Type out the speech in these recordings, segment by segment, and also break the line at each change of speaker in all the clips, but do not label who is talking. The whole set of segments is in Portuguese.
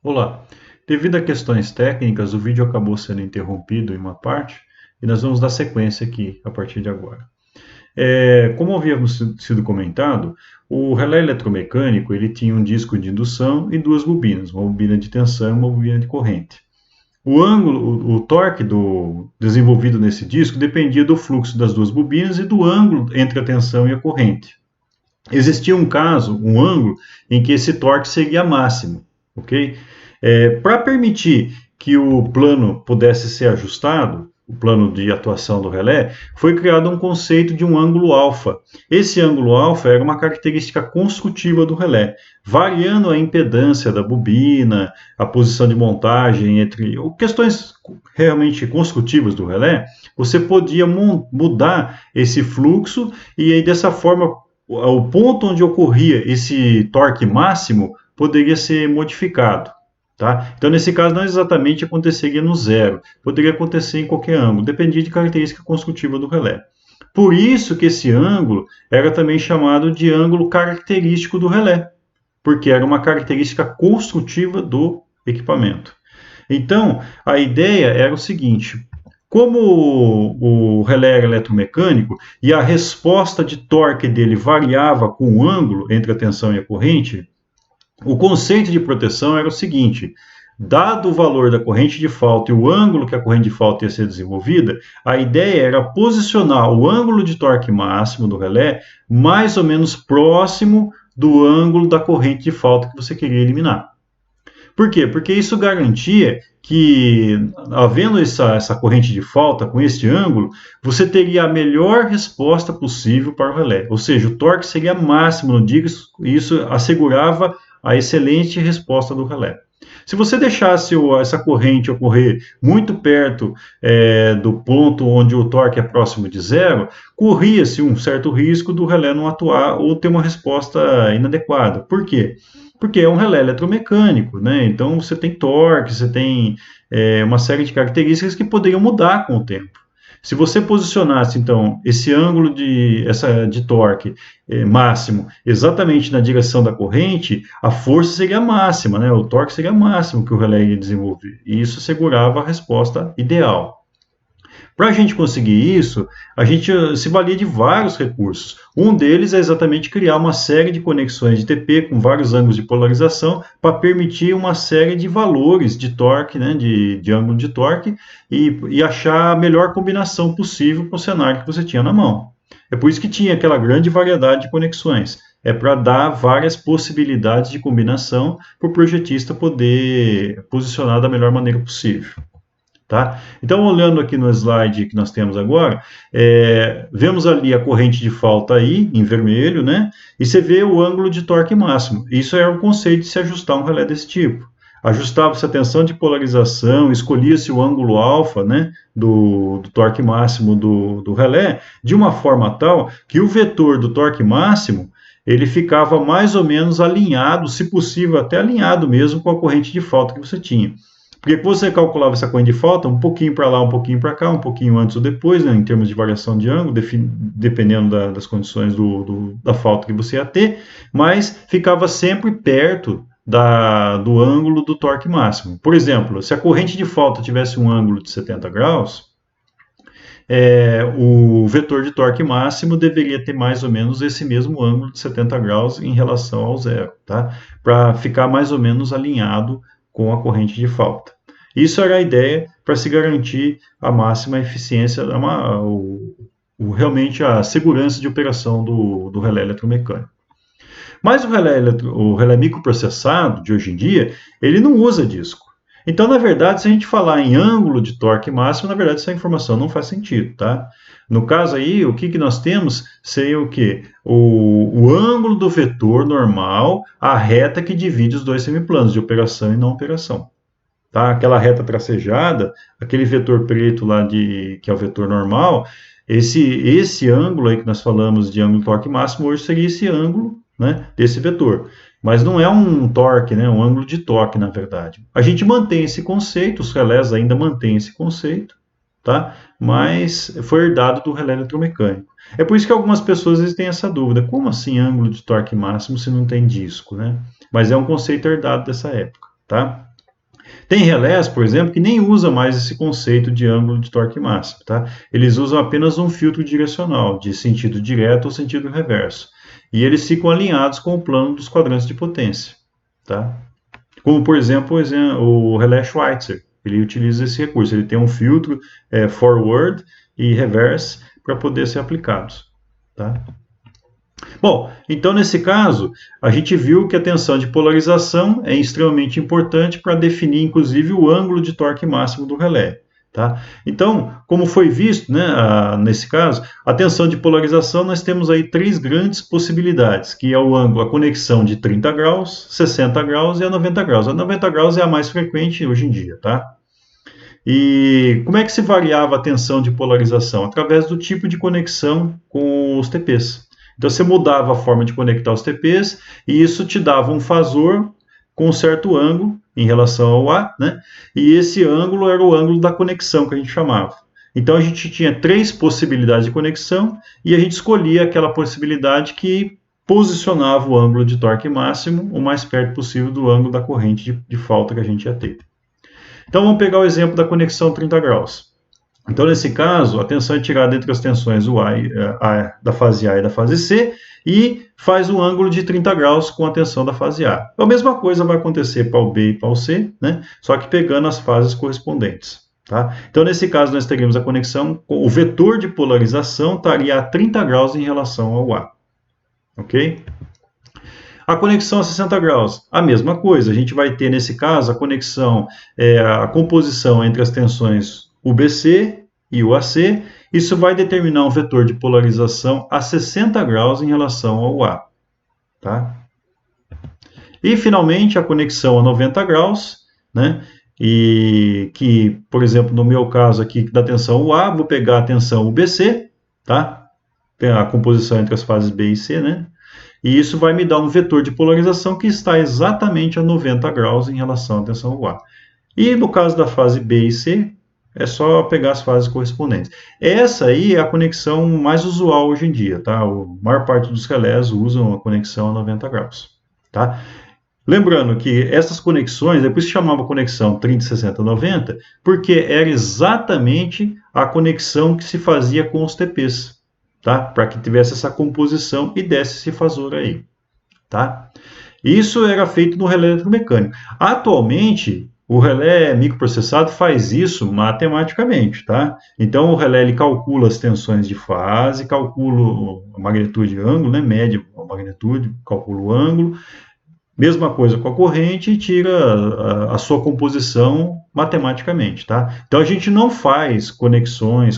Olá, devido a questões técnicas, o vídeo acabou sendo interrompido em uma parte e nós vamos dar sequência aqui a partir de agora. Como havíamos sido comentado, o relé eletromecânico ele tinha um disco de indução e duas bobinas, uma bobina de tensão e uma bobina de corrente. O ângulo, o torque desenvolvido nesse disco dependia do fluxo das duas bobinas e do ângulo entre a tensão e a corrente. Existia um ângulo em que esse torque seria máximo, ok? Para permitir que o plano pudesse ser ajustado, o plano de atuação do relé, foi criado um conceito de um ângulo alfa. Esse ângulo alfa era uma característica construtiva do relé, variando a impedância da bobina, a posição de montagem, entre questões realmente construtivas do relé, você podia mudar esse fluxo e aí dessa forma o ponto onde ocorria esse torque máximo poderia ser modificado. Tá? Então, nesse caso, não exatamente aconteceria no zero, poderia acontecer em qualquer ângulo, dependia de característica construtiva do relé. Por isso que esse ângulo era também chamado de ângulo característico do relé, porque era uma característica construtiva do equipamento. Então, a ideia era o seguinte: como o relé era eletromecânico e a resposta de torque dele variava com o ângulo entre a tensão e a corrente, o conceito de proteção era o seguinte: dado o valor da corrente de falta e o ângulo que a corrente de falta ia ser desenvolvida, a ideia era posicionar o ângulo de torque máximo do relé mais ou menos próximo do ângulo da corrente de falta que você queria eliminar. Por quê? Porque isso garantia que, havendo essa corrente de falta com este ângulo, você teria a melhor resposta possível para o relé. Ou seja, o torque seria máximo no dia e isso assegurava a excelente resposta do relé. Se você deixasse essa corrente ocorrer muito perto do ponto onde o torque é próximo de zero, corria-se um certo risco do relé não atuar ou ter uma resposta inadequada. Por quê? Porque é um relé eletromecânico, né? Então você tem torque, você tem uma série de características que poderiam mudar com o tempo. Se você posicionasse, então, esse ângulo de torque máximo exatamente na direção da corrente, a força seria máxima, né? O torque seria máximo que o relé ia desenvolver. E isso assegurava a resposta ideal. Para a gente conseguir isso, a gente se valia de vários recursos. Um deles é exatamente criar uma série de conexões de TP com vários ângulos de polarização para permitir uma série de valores de torque, né, de ângulo de torque, e achar a melhor combinação possível para o cenário que você tinha na mão. É por isso que tinha aquela grande variedade de conexões. É para dar várias possibilidades de combinação para o projetista poder posicionar da melhor maneira possível. Tá? Então, olhando aqui no slide que nós temos agora, vemos ali a corrente de falta aí, em vermelho, né? E você vê o ângulo de torque máximo. Isso é o conceito de se ajustar um relé desse tipo. Ajustava-se a tensão de polarização, escolhia-se o ângulo alfa, né, do torque máximo do relé, de uma forma tal que o vetor do torque máximo ele ficava mais ou menos alinhado, se possível até alinhado mesmo com a corrente de falta que você tinha. Porque você calculava essa corrente de falta um pouquinho para lá, um pouquinho para cá, um pouquinho antes ou depois, né, em termos de variação de ângulo, dependendo das condições da falta que você ia ter, mas ficava sempre perto do ângulo do torque máximo. Por exemplo, se a corrente de falta tivesse um ângulo de 70 graus, o vetor de torque máximo deveria ter mais ou menos esse mesmo ângulo de 70 graus em relação ao zero, tá? Para ficar mais ou menos alinhado com a corrente de falta. Isso era a ideia para se garantir a máxima eficiência, realmente a segurança de operação do relé eletromecânico. Mas o relé microprocessado de hoje em dia, ele não usa disco. Então, na verdade, se a gente falar em ângulo de torque máximo, na verdade, essa informação não faz sentido, tá? No caso aí, o que nós temos seria o quê? O ângulo do vetor normal, a reta que divide os dois semiplanos, de operação e não operação. Tá? Aquela reta tracejada, aquele vetor preto lá, que é o vetor normal, esse ângulo aí que nós falamos de ângulo de torque máximo, hoje seria esse ângulo, né, desse vetor. Mas não é um torque, né, um ângulo de torque, na verdade. A gente mantém esse conceito, os relés ainda mantêm esse conceito, tá? Mas foi herdado do relé eletromecânico. É por isso que algumas pessoas às vezes têm essa dúvida: como assim ângulo de torque máximo se não tem disco, né? Mas é um conceito herdado dessa época, tá? Tem relés, por exemplo, que nem usa mais esse conceito de ângulo de torque máximo, tá? Eles usam apenas um filtro direcional, de sentido direto ou sentido reverso. E eles ficam alinhados com o plano dos quadrantes de potência, tá? Como, por exemplo, o relé Schweitzer. Ele utiliza esse recurso. Ele tem um filtro forward e reverse para poder ser aplicados, tá? Bom, então nesse caso, a gente viu que a tensão de polarização é extremamente importante para definir, inclusive, o ângulo de torque máximo do relé. Tá? Então, como foi visto, né, nesse caso, a tensão de polarização, nós temos aí três grandes possibilidades, que é o ângulo, a conexão de 30 graus, 60 graus e a 90 graus. A 90 graus é a mais frequente hoje em dia, tá? E como é que se variava a tensão de polarização? Através do tipo de conexão com os TPs. Então você mudava a forma de conectar os TPs e isso te dava um fasor com um certo ângulo em relação ao A, né? E esse ângulo era o ângulo da conexão que a gente chamava. Então a gente tinha três possibilidades de conexão e a gente escolhia aquela possibilidade que posicionava o ângulo de torque máximo o mais perto possível do ângulo da corrente de falta que a gente ia ter. Então vamos pegar o exemplo da conexão 30 graus. Então, nesse caso, a tensão é tirada entre as tensões da fase A e da fase C e faz um ângulo de 30 graus com a tensão da fase A. A mesma coisa vai acontecer para o B e para o C, né? Só que pegando as fases correspondentes. Tá? Então, nesse caso, nós teríamos a conexão, o vetor de polarização estaria a 30 graus em relação ao A. Ok? A conexão a 60 graus, a mesma coisa. A gente vai ter, nesse caso, a conexão, a composição entre as tensões UBC e UAC. Isso vai determinar um vetor de polarização a 60 graus em relação ao A. Tá? E, finalmente, a conexão a 90 graus, né? E que, por exemplo, no meu caso aqui da tensão UA, vou pegar a tensão UBC, tá? A composição entre as fases B e C, né? E isso vai me dar um vetor de polarização que está exatamente a 90 graus em relação à tensão UA. E no caso da fase B e C, é só pegar as fases correspondentes. Essa aí é a conexão mais usual hoje em dia, tá? A maior parte dos relés usam a conexão a 90 graus, tá? Lembrando que essas conexões, depois se chamava conexão 30, 60, 90, porque era exatamente a conexão que se fazia com os TPs. Tá? Para que tivesse essa composição e desse esse fasor aí, tá? Isso era feito no relé eletromecânico. Atualmente, o relé microprocessado faz isso matematicamente, tá? Então, o relé ele calcula as tensões de fase, calcula a magnitude e ângulo, né? Mede a magnitude, calcula o ângulo. Mesma coisa com a corrente e tira a sua composição matematicamente, tá? Então a gente não faz conexões,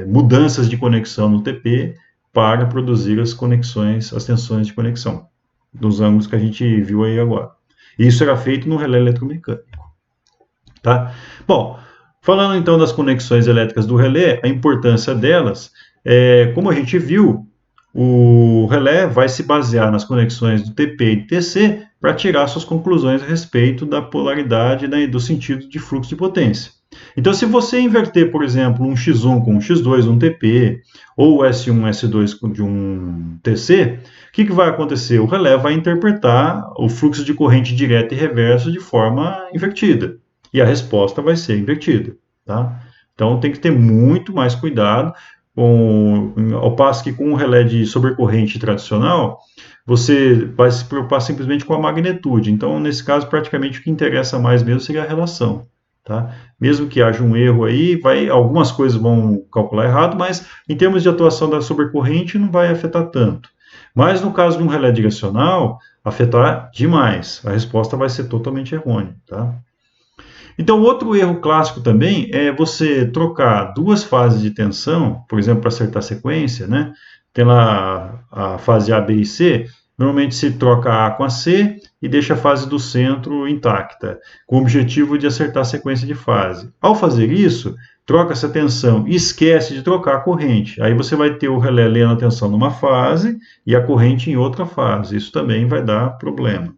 mudanças de conexão no TP para produzir as conexões, as tensões de conexão, dos ângulos que a gente viu aí agora. Isso era feito no relé eletromecânico, tá? Bom, falando então das conexões elétricas do relé, a importância delas, como a gente viu, o relé vai se basear nas conexões do TP e do TC para tirar suas conclusões a respeito da polaridade, né, e do sentido de fluxo de potência. Então, se você inverter, por exemplo, um X1 com um X2, um TP, ou S1, S2 de um TC, o que vai acontecer? O relé vai interpretar o fluxo de corrente direto e reverso de forma invertida, e a resposta vai ser invertida. Tá? Então, tem que ter muito mais cuidado. Ao passo que com um relé de sobrecorrente tradicional, você vai se preocupar simplesmente com a magnitude. Então, nesse caso, praticamente o que interessa mais mesmo seria a relação. Tá? Mesmo que haja um erro aí, algumas coisas vão calcular errado, mas em termos de atuação da sobrecorrente não vai afetar tanto. Mas no caso de um relé direcional, afetar demais. A resposta vai ser totalmente errônea. Tá? Então, outro erro clássico também é você trocar duas fases de tensão, por exemplo, para acertar a sequência, né? Tem lá a fase A, B e C, normalmente se troca A com a C e deixa a fase do centro intacta, com o objetivo de acertar a sequência de fase. Ao fazer isso, troca essa tensão e esquece de trocar a corrente. Aí você vai ter o relé lendo a tensão numa fase e a corrente em outra fase. Isso também vai dar problema.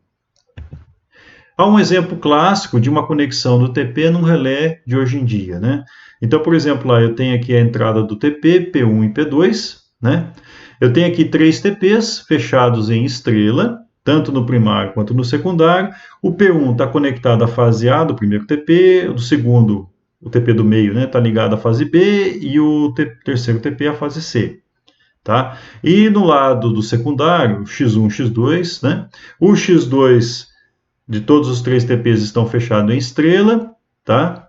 Há um exemplo clássico de uma conexão do TP num relé de hoje em dia, né? Então, por exemplo, lá eu tenho aqui a entrada do TP, P1 e P2, né? Eu tenho aqui três TPs fechados em estrela, tanto no primário quanto no secundário. O P1 está conectado à fase A do primeiro TP, do segundo, o TP do meio, está ligado à fase B, e o terceiro TP à fase C. Tá? E no lado do secundário, X1, X2, o X2 de todos os 3 TPs estão fechados em estrela, tá?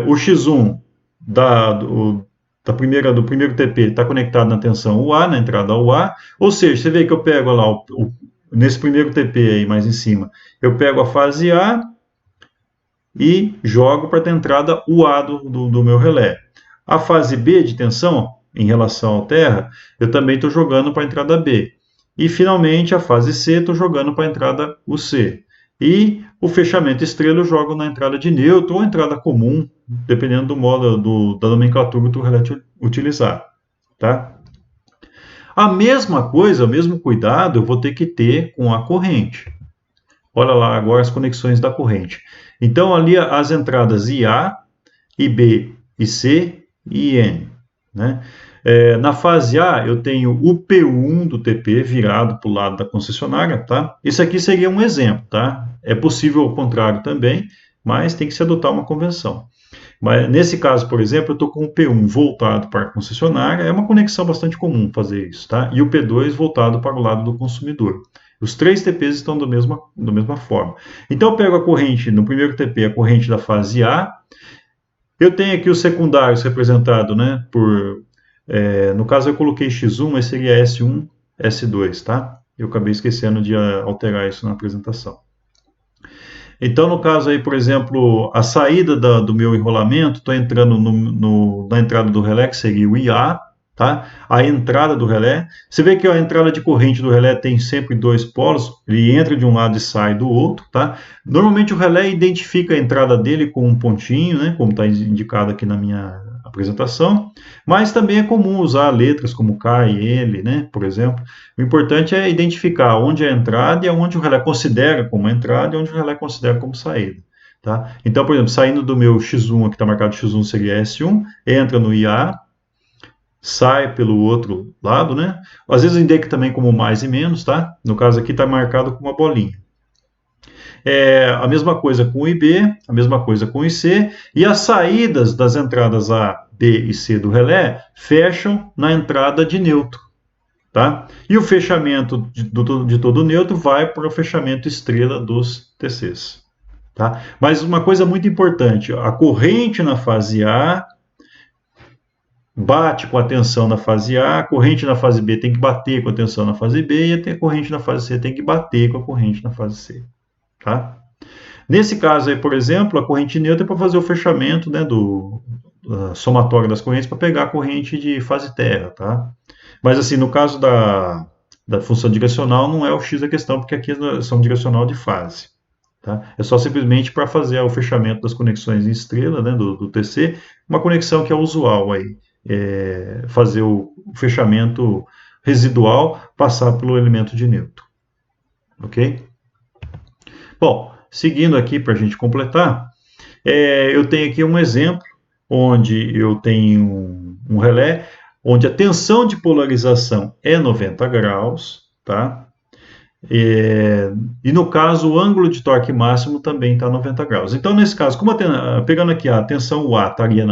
O X1 do primeiro TP está conectado na tensão UA, na entrada UA, ou seja, você vê que eu pego lá, nesse primeiro TP aí mais em cima, eu pego a fase A e jogo para ter entrada UA do meu relé. A fase B de tensão, em relação ao terra, eu também estou jogando para a entrada B. E, finalmente, a fase C, estou jogando para a entrada UC. E o fechamento estrela eu jogo na entrada de neutro ou entrada comum, dependendo do modo da nomenclatura que o relé utilizar. Tá? A mesma coisa, o mesmo cuidado eu vou ter que ter com a corrente. Olha lá agora as conexões da corrente. Então, ali as entradas IA, IB, IC e IN. Na fase A, eu tenho o P1 do TP virado para o lado da concessionária. Tá? Isso aqui seria um exemplo. Tá? É possível o contrário também, mas tem que se adotar uma convenção. Mas nesse caso, por exemplo, eu estou com o P1 voltado para a concessionária, é uma conexão bastante comum fazer isso, tá? E o P2 voltado para o lado do consumidor. Os 3 TPs estão da mesma forma. Então eu pego a corrente, no primeiro TP, a corrente da fase A. Eu tenho aqui os secundários representados, no caso eu coloquei X1, mas seria S1, S2, tá? Eu acabei esquecendo de alterar isso na apresentação. Então, no caso aí, por exemplo, a saída do meu enrolamento, estou entrando na entrada do relé, que seria o IA, tá? A entrada do relé. Você vê que a entrada de corrente do relé tem sempre 2 polos, ele entra de um lado e sai do outro, tá? Normalmente o relé identifica a entrada dele com um pontinho, como está indicado aqui na minha apresentação, mas também é comum usar letras como K e L, por exemplo. O importante é identificar onde é a entrada e onde o relé considera como entrada e onde o relé considera como saída. Tá? Então, por exemplo, saindo do meu X1, aqui está marcado X1 seria S1, entra no IA, sai pelo outro lado, Às vezes indica também como mais e menos, tá? No caso aqui está marcado com uma bolinha. A mesma coisa com o IB, a mesma coisa com o IC, e as saídas das entradas A, B e C do relé fecham na entrada de neutro. Tá? E o fechamento de todo neutro vai para o fechamento estrela dos TCs. Tá? Mas uma coisa muito importante, a corrente na fase A bate com a tensão na fase A, a corrente na fase B tem que bater com a tensão na fase B, e a corrente na fase C tem que bater com a corrente na fase C. Tá? Nesse caso aí, por exemplo, a corrente neutra é para fazer o fechamento do somatório das correntes para pegar a corrente de fase terra. Tá? Mas assim, no caso da função direcional, não é o X a questão, porque aqui é são direcional de fase. Tá? É só simplesmente para fazer o fechamento das conexões em estrela, do TC, uma conexão que é usual aí, fazer o fechamento residual passar pelo elemento de neutro. Ok? Bom, seguindo aqui para a gente completar, eu tenho aqui um exemplo onde eu tenho um relé onde a tensão de polarização é 90 graus, tá? E no caso, o ângulo de torque máximo também está 90 graus. Então, nesse caso, pegando aqui a tensão UA estaria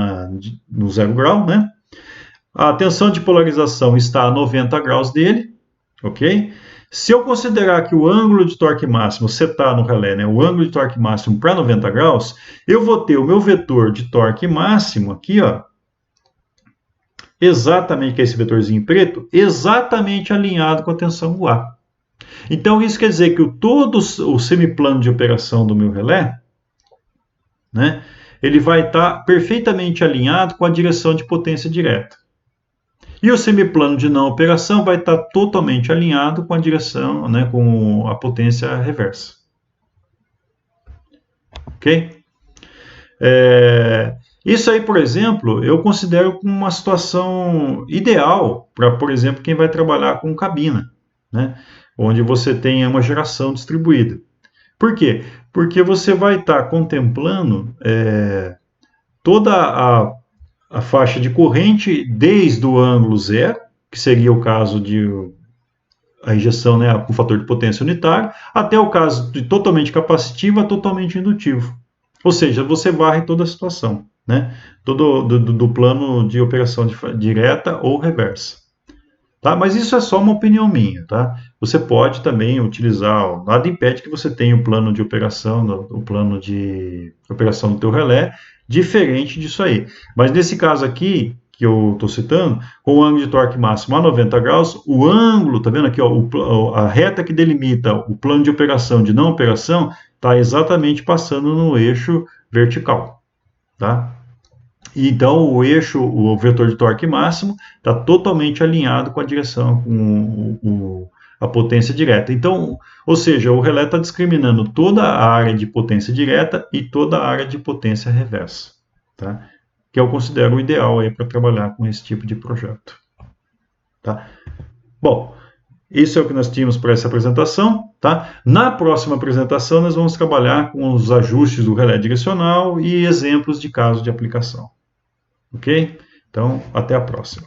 no 0 grau, A tensão de polarização está a 90 graus dele, ok? Se eu considerar que o ângulo de torque máximo setar no relé, o ângulo de torque máximo para 90 graus, eu vou ter o meu vetor de torque máximo aqui, exatamente, que é esse vetorzinho preto, exatamente alinhado com a tensão UA. Então, isso quer dizer que todo o semiplano de operação do meu relé, ele vai estar perfeitamente alinhado com a direção de potência direta. E o semiplano de não operação vai estar totalmente alinhado com a direção, com a potência reversa. Ok? Isso aí, por exemplo, eu considero como uma situação ideal para, por exemplo, quem vai trabalhar com cabina, onde você tenha uma geração distribuída. Por quê? Porque você vai estar contemplando toda a faixa de corrente desde o ângulo zero, que seria o caso de a injeção, né, com fator de potência unitário, até o caso de totalmente capacitivo a totalmente indutivo. Ou seja, você varre toda a situação, né, do plano de operação direta ou reversa. Tá? Mas isso é só uma opinião minha. Tá? Você pode também utilizar, nada impede que você tenha um plano de operação, o plano de operação do teu relé, diferente disso aí. Mas nesse caso aqui, que eu estou citando, com o ângulo de torque máximo a 90 graus, o ângulo, tá vendo aqui, ó, a reta que delimita o plano de operação de não operação, está exatamente passando no eixo vertical. Tá? Então, o vetor de torque máximo está totalmente alinhado com a direção, com a potência direta. Então, ou seja, o relé está discriminando toda a área de potência direta e toda a área de potência reversa, tá? Que eu considero o ideal para trabalhar com esse tipo de projeto. Tá? Bom, isso é o que nós tínhamos para essa apresentação. Tá? Na próxima apresentação, nós vamos trabalhar com os ajustes do relé direcional e exemplos de casos de aplicação. Ok? Então, até a próxima.